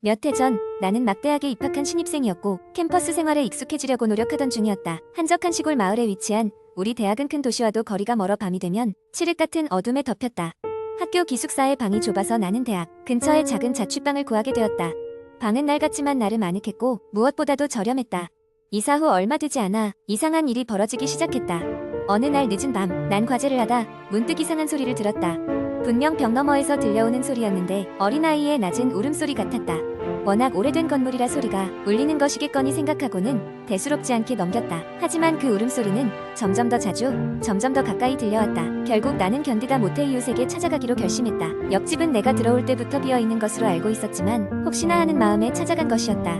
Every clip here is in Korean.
몇 해 전 나는 막 대학에 입학한 신입생이었고 캠퍼스 생활에 익숙해지려고 노력하던 중이었다. 한적한 시골 마을에 위치한 우리 대학은 큰 도시와도 거리가 멀어 밤이 되면 칠흑 같은 어둠에 덮였다. 학교 기숙사의 방이 좁아서 나는 대학 근처에 작은 자취방을 구하게 되었다. 방은 낡았지만 나름 아늑했고 무엇보다도 저렴했다. 이사 후 얼마 되지 않아 이상한 일이 벌어지기 시작했다. 어느 날 늦은 밤 난 과제를 하다 문득 이상한 소리를 들었다. 분명 벽 너머에서 들려오는 소리였는데 어린아이의 낮은 울음소리 같았다. 워낙 오래된 건물이라 소리가 울리는 것이겠거니 생각하고는 대수롭지 않게 넘겼다. 하지만 그 울음소리는 점점 더 자주, 점점 더 가까이 들려왔다. 결국 나는 견디다 못해 이웃에게 찾아가기로 결심했다. 옆집은 내가 들어올 때부터 비어있는 것으로 알고 있었지만 혹시나 하는 마음에 찾아간 것이었다.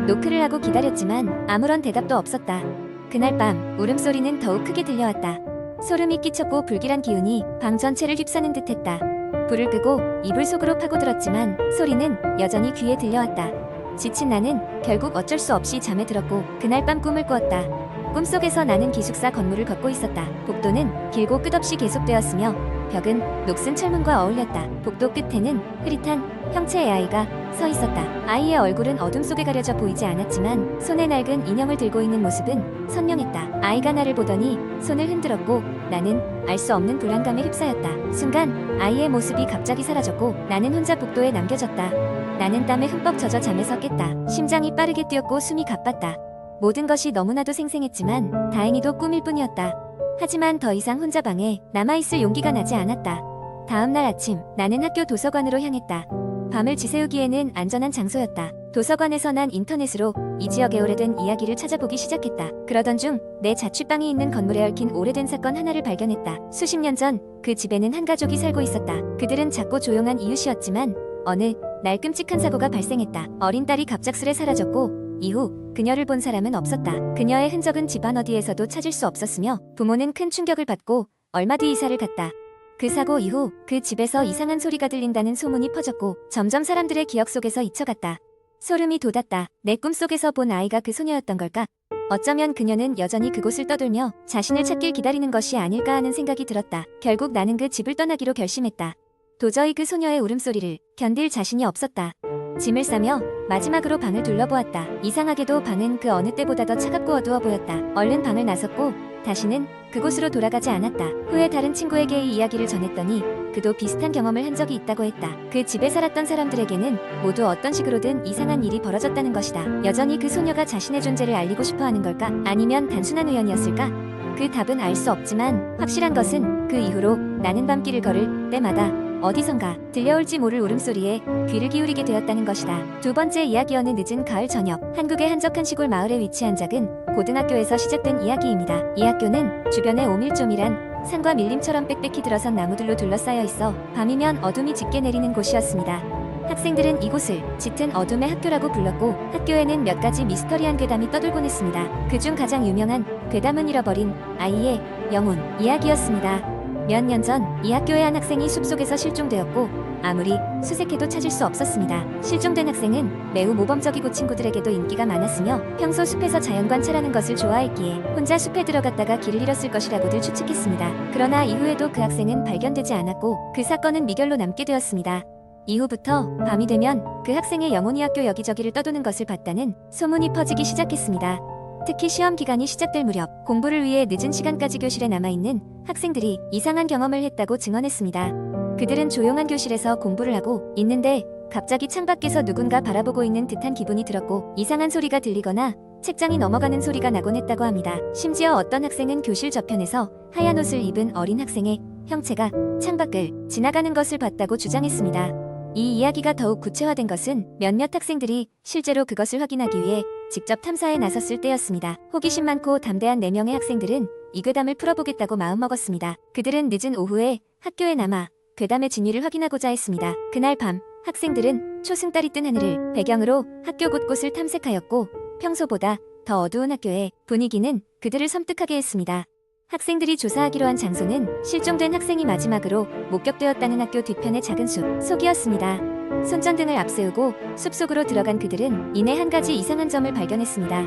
노크를 하고 기다렸지만 아무런 대답도 없었다. 그날 밤 울음소리는 더욱 크게 들려왔다. 소름이 끼쳤고 불길한 기운이 방 전체를 휩싸는 듯했다. 불을 끄고 이불 속으로 파고들었지만 소리는 여전히 귀에 들려왔다. 지친 나는 결국 어쩔 수 없이 잠에 들었고 그날 밤 꿈을 꾸었다. 꿈속에서 나는 기숙사 건물을 걷고 있었다. 복도는 길고 끝없이 계속되었으며 벽은 녹슨 철문과 어울렸다. 복도 끝에는 흐릿한 형체의 아이가 서 있었다. 아이의 얼굴은 어둠 속에 가려져 보이지 않았지만 손에 낡은 인형을 들고 있는 모습은 선명했다. 아이가 나를 보더니 손을 흔들었고 나는 알 수 없는 불안감에 휩싸였다. 순간 아이의 모습이 갑자기 사라졌고 나는 혼자 복도에 남겨졌다. 나는 땀에 흠뻑 젖어 잠에서 깼다. 심장이 빠르게 뛰었고 숨이 가빴다. 모든 것이 너무나도 생생했지만 다행히도 꿈일 뿐이었다. 하지만 더 이상 혼자 방에 남아있을 용기가 나지 않았다. 다음날 아침 나는 학교 도서관으로 향했다. 밤을 지새우기에는 안전한 장소였다. 도서관에서 난 인터넷으로 이 지역의 오래된 이야기를 찾아보기 시작했다. 그러던 중 내 자취방이 있는 건물에 얽힌 오래된 사건 하나를 발견했다. 수십 년 전 그 집에는 한 가족이 살고 있었다. 그들은 작고 조용한 이웃이었지만 어느 날 끔찍한 사고가 발생했다. 어린 딸이 갑작스레 사라졌고 이후 그녀를 본 사람은 없었다. 그녀의 흔적은 집안 어디에서도 찾을 수 없었으며 부모는 큰 충격을 받고 얼마 뒤 이사를 갔다. 그 사고 이후 그 집에서 이상한 소리가 들린다는 소문이 퍼졌고 점점 사람들의 기억 속에서 잊혀갔다. 소름이 돋았다. 내 꿈속에서 본 아이가 그 소녀였던 걸까? 어쩌면 그녀는 여전히 그곳을 떠돌며 자신을 찾길 기다리는 것이 아닐까 하는 생각이 들었다. 결국 나는 그 집을 떠나기로 결심했다. 도저히 그 소녀의 울음소리를 견딜 자신이 없었다. 짐을 싸며 마지막으로 방을 둘러보았다. 이상하게도 방은 그 어느 때보다 더 차갑고 어두워 보였다. 얼른 방을 나섰고 다시는 그곳으로 돌아가지 않았다. 후에 다른 친구에게 이 이야기를 전했더니 그도 비슷한 경험을 한 적이 있다고 했다. 그 집에 살았던 사람들에게는 모두 어떤 식으로든 이상한 일이 벌어졌다는 것이다. 여전히 그 소녀가 자신의 존재를 알리고 싶어 하는 걸까? 아니면 단순한 우연이었을까? 그 답은 알 수 없지만 확실한 것은 그 이후로 나는 밤길을 걸을 때마다 어디선가 들려올지 모를 울음소리에 귀를 기울이게 되었다는 것이다. 두 번째 이야기. 어느 늦은 가을 저녁 한국의 한적한 시골 마을에 위치한 작은 고등학교에서 시작된 이야기입니다. 이 학교는 주변에 오밀조밀한 산과 밀림처럼 빽빽히 들어선 나무들로 둘러싸여 있어 밤이면 어둠이 짙게 내리는 곳이었습니다. 학생들은 이곳을 짙은 어둠의 학교라고 불렀고 학교에는 몇 가지 미스터리한 괴담이 떠돌곤 했습니다. 그중 가장 유명한 괴담은 잃어버린 아이의 영혼 이야기였습니다. 몇 년 전 이 학교의 한 학생이 숲속에서 실종되었고 아무리 수색해도 찾을 수 없었습니다. 실종된 학생은 매우 모범적이고 친구들에게도 인기가 많았으며 평소 숲에서 자연 관찰하는 것을 좋아했기에 혼자 숲에 들어갔다가 길을 잃었을 것이라고들 추측했습니다. 그러나 이후에도 그 학생은 발견되지 않았고 그 사건은 미결로 남게 되었습니다. 이후부터 밤이 되면 그 학생의 영혼이 학교 여기저기를 떠도는 것을 봤다는 소문이 퍼지기 시작했습니다. 특히 시험 기간이 시작될 무렵 공부를 위해 늦은 시간까지 교실에 남아있는 학생들이 이상한 경험을 했다고 증언했습니다. 그들은 조용한 교실에서 공부를 하고 있는데 갑자기 창밖에서 누군가 바라보고 있는 듯한 기분이 들었고 이상한 소리가 들리거나 책장이 넘어가는 소리가 나곤 했다고 합니다. 심지어 어떤 학생은 교실 저편에서 하얀 옷을 입은 어린 학생의 형체가 창밖을 지나가는 것을 봤다고 주장했습니다. 이 이야기가 더욱 구체화된 것은 몇몇 학생들이 실제로 그것을 확인하기 위해 직접 탐사에 나섰을 때였습니다. 호기심 많고 담대한 4명의 학생들은 이 괴담을 풀어보겠다고 마음먹었습니다. 그들은 늦은 오후에 학교에 남아 괴담의 진위를 확인하고자 했습니다. 그날 밤 학생들은 초승달이 뜬 하늘을 배경으로 학교 곳곳을 탐색하였고 평소보다 더 어두운 학교의 분위기는 그들을 섬뜩하게 했습니다. 학생들이 조사하기로 한 장소는 실종된 학생이 마지막으로 목격되었다는 학교 뒤편의 작은 숲 속이었습니다. 손전등을 앞세우고 숲속으로 들어간 그들은 이내 한 가지 이상한 점을 발견했습니다.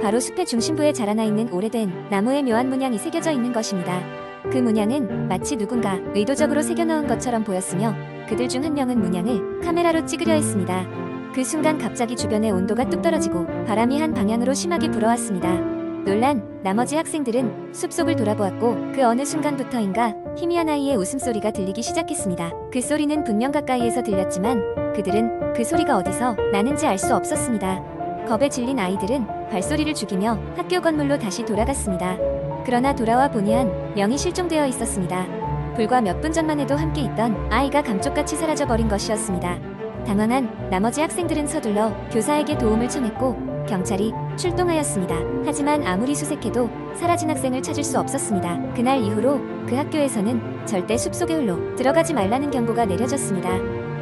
바로 숲의 중심부에 자라나 있는 오래된 나무의 묘한 문양이 새겨져 있는 것입니다. 그 문양은 마치 누군가 의도적으로 새겨넣은 것처럼 보였으며 그들 중 한 명은 문양을 카메라로 찍으려 했습니다. 그 순간 갑자기 주변의 온도가 뚝 떨어지고 바람이 한 방향으로 심하게 불어왔습니다. 놀란 나머지 학생들은 숲속을 돌아보았고 그 어느 순간부터인가 희미한 아이의 웃음소리가 들리기 시작했습니다. 그 소리는 분명 가까이에서 들렸지만 그들은 그 소리가 어디서 나는지 알 수 없었습니다. 겁에 질린 아이들은 발소리를 죽이며 학교 건물로 다시 돌아갔습니다. 그러나 돌아와 보니 한 명이 실종되어 있었습니다. 불과 몇 분 전만 해도 함께 있던 아이가 감쪽같이 사라져버린 것이었습니다. 당황한 나머지 학생들은 서둘러 교사에게 도움을 청했고 경찰이 출동하였습니다. 하지만 아무리 수색해도 사라진 학생을 찾을 수 없었습니다. 그날 이후로 그 학교에서는 절대 숲속의 홀로 들어가지 말라는 경고가 내려졌습니다.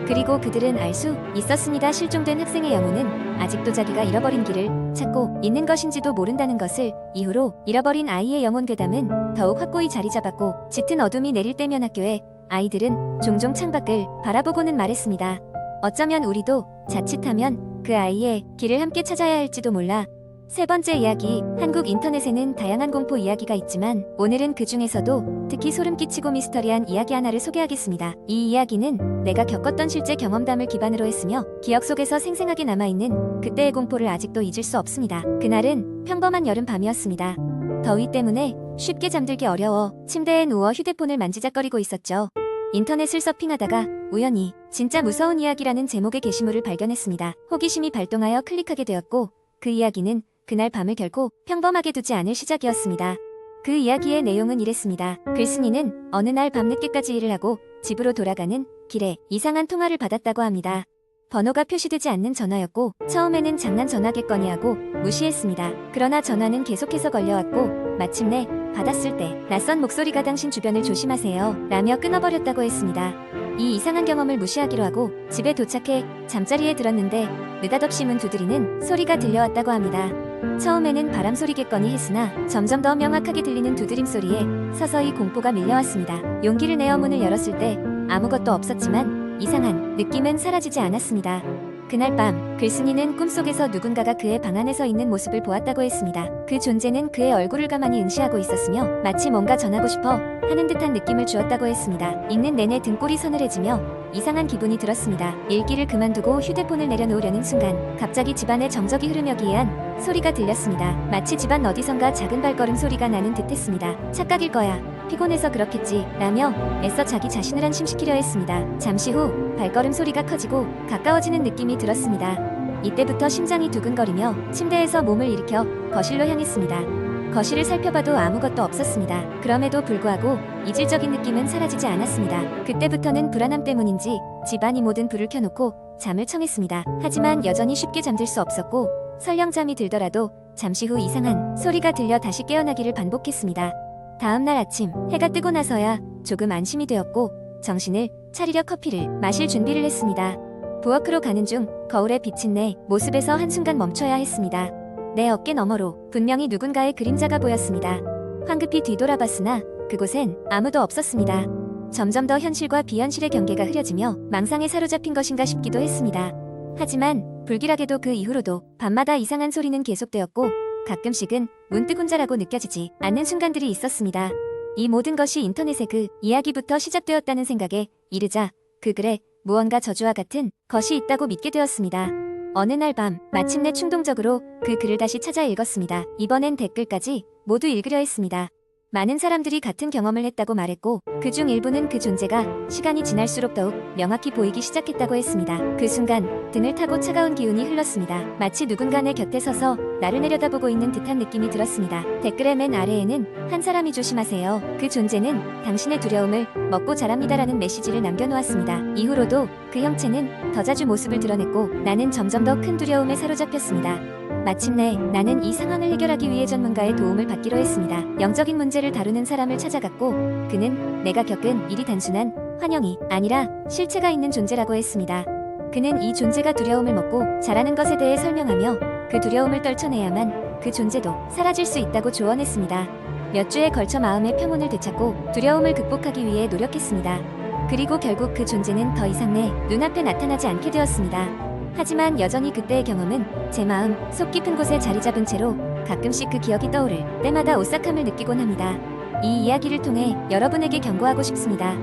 그리고 그들은 알 수 있었습니다. 실종된 학생의 영혼은 아직도 자기가 잃어버린 길을 찾고 있는 것인지도 모른다는 것을. 이후로 잃어버린 아이의 영혼 괴담은 더욱 확고히 자리 잡았고 짙은 어둠이 내릴 때면 학교에 아이들은 종종 창밖을 바라보고는 말했습니다. 어쩌면 우리도 자칫하면 그 아이의 길을 함께 찾아야 할지도 몰라. 세 번째 이야기, 한국 인터넷에는 다양한 공포 이야기가 있지만 오늘은 그 중에서도 특히 소름 끼치고 미스터리한 이야기 하나를 소개하겠습니다. 이 이야기는 내가 겪었던 실제 경험담을 기반으로 했으며 기억 속에서 생생하게 남아있는 그때의 공포를 아직도 잊을 수 없습니다. 그날은 평범한 여름 밤이었습니다. 더위 때문에 쉽게 잠들기 어려워 침대에 누워 휴대폰을 만지작거리고 있었죠. 인터넷을 서핑하다가 우연히 진짜 무서운 이야기라는 제목의 게시물을 발견했습니다. 호기심이 발동하여 클릭하게 되었고 그 이야기는 그날 밤을 결코 평범하게 두지 않을 시작이었습니다. 그 이야기의 내용은 이랬습니다. 글쓴이는 어느 날 밤늦게까지 일을 하고 집으로 돌아가는 길에 이상한 통화를 받았다고 합니다. 번호가 표시되지 않는 전화였고 처음에는 장난 전화겠거니 하고 무시했습니다. 그러나 전화는 계속해서 걸려왔고 마침내 받았을 때 낯선 목소리가 당신 주변을 조심하세요 라며 끊어버렸다고 했습니다. 이 이상한 경험을 무시하기로 하고 집에 도착해 잠자리에 들었는데 느닷없이 문 두드리는 소리가 들려왔다고 합니다. 처음에는 바람 소리겠거니 했으나 점점 더 명확하게 들리는 두드림 소리에 서서히 공포가 밀려왔습니다. 용기를 내어 문을 열었을 때 아무것도 없었지만 이상한 느낌은 사라지지 않았습니다. 그날 밤 글쓴이는 꿈속에서 누군가가 그의 방 안에 서 있는 모습을 보았다고 했습니다. 그 존재는 그의 얼굴을 가만히 응시하고 있었으며 마치 뭔가 전하고 싶어 하는 듯한 느낌을 주었다고 했습니다. 읽는 내내 등골이 서늘해지며 이상한 기분이 들었습니다. 읽기를 그만두고 휴대폰을 내려놓으려는 순간 갑자기 집안에 정적이 흐르며 기이한 소리가 들렸습니다. 마치 집안 어디선가 작은 발걸음 소리가 나는 듯했습니다. 착각일 거야. 피곤해서 그렇겠지 라며 애써 자기 자신을 안심시키려 했습니다. 잠시 후 발걸음 소리가 커지고 가까워지는 느낌이 들었습니다. 이때부터 심장이 두근거리며 침대에서 몸을 일으켜 거실로 향했습니다. 거실을 살펴봐도 아무것도 없었습니다. 그럼에도 불구하고 이질적인 느낌은 사라지지 않았습니다. 그때부터는 불안함 때문인지 집안이 모든 불을 켜놓고 잠을 청했습니다. 하지만 여전히 쉽게 잠들 수 없었고 설령 잠이 들더라도 잠시 후 이상한 소리가 들려 다시 깨어나기를 반복했습니다. 다음날 아침 해가 뜨고 나서야 조금 안심이 되었고 정신을 차리려 커피를 마실 준비를 했습니다. 부엌으로 가는 중 거울에 비친 내 모습에서 한순간 멈춰야 했습니다. 내 어깨 너머로 분명히 누군가의 그림자가 보였습니다. 황급히 뒤돌아봤으나 그곳엔 아무도 없었습니다. 점점 더 현실과 비현실의 경계가 흐려지며 망상에 사로잡힌 것인가 싶기도 했습니다. 하지만 불길하게도 그 이후로도 밤마다 이상한 소리는 계속되었고 가끔씩은 문득 혼자라고 느껴지지 않는 순간들이 있었습니다. 이 모든 것이 인터넷의 그 이야기부터 시작되었다는 생각에 이르자 그 글에 무언가 저주와 같은 것이 있다고 믿게 되었습니다. 어느 날 밤 마침내 충동적으로 그 글을 다시 찾아 읽었습니다. 이번엔 댓글까지 모두 읽으려 했습니다. 많은 사람들이 같은 경험을 했다고 말했고 그중 일부는 그 존재가 시간이 지날수록 더욱 명확히 보이기 시작했다고 했습니다. 그 순간 등을 타고 차가운 기운이 흘렀습니다. 마치 누군가 내 곁에 서서 나를 내려다보고 있는 듯한 느낌이 들었습니다. 댓글의 맨 아래에는 한 사람이 조심하세요. 그 존재는 당신의 두려움을 먹고 자랍니다라는 메시지를 남겨놓았습니다. 이후로도 그 형체는 더 자주 모습을 드러냈고 나는 점점 더 큰 두려움에 사로잡혔습니다. 마침내 나는 이 상황을 해결하기 위해 전문가의 도움을 받기로 했습니다. 영적인 문제를 다루는 사람을 찾아갔고 그는 내가 겪은 일이 단순한 환영이 아니라 실체가 있는 존재라고 했습니다. 그는 이 존재가 두려움을 먹고 자라는 것에 대해 설명하며 그 두려움을 떨쳐내야만 그 존재도 사라질 수 있다고 조언했습니다. 몇 주에 걸쳐 마음의 평온을 되찾고 두려움을 극복하기 위해 노력했습니다. 그리고 결국 그 존재는 더 이상 내 눈앞에 나타나지 않게 되었습니다. 하지만 여전히 그때의 경험은 제 마음 속 깊은 곳에 자리 잡은 채로 가끔씩 그 기억이 떠오를 때마다 오싹함을 느끼곤 합니다. 이 이야기를 통해 여러분에게 경고하고 싶습니다.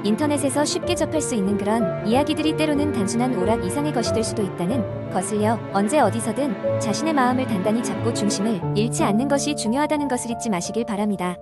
인터넷에서 쉽게 접할 수 있는 그런 이야기들이 때로는 단순한 오락 이상의 것이 될 수도 있다는 것을요. 언제 어디서든 자신의 마음을 단단히 잡고 중심을 잃지 않는 것이 중요하다는 것을 잊지 마시길 바랍니다.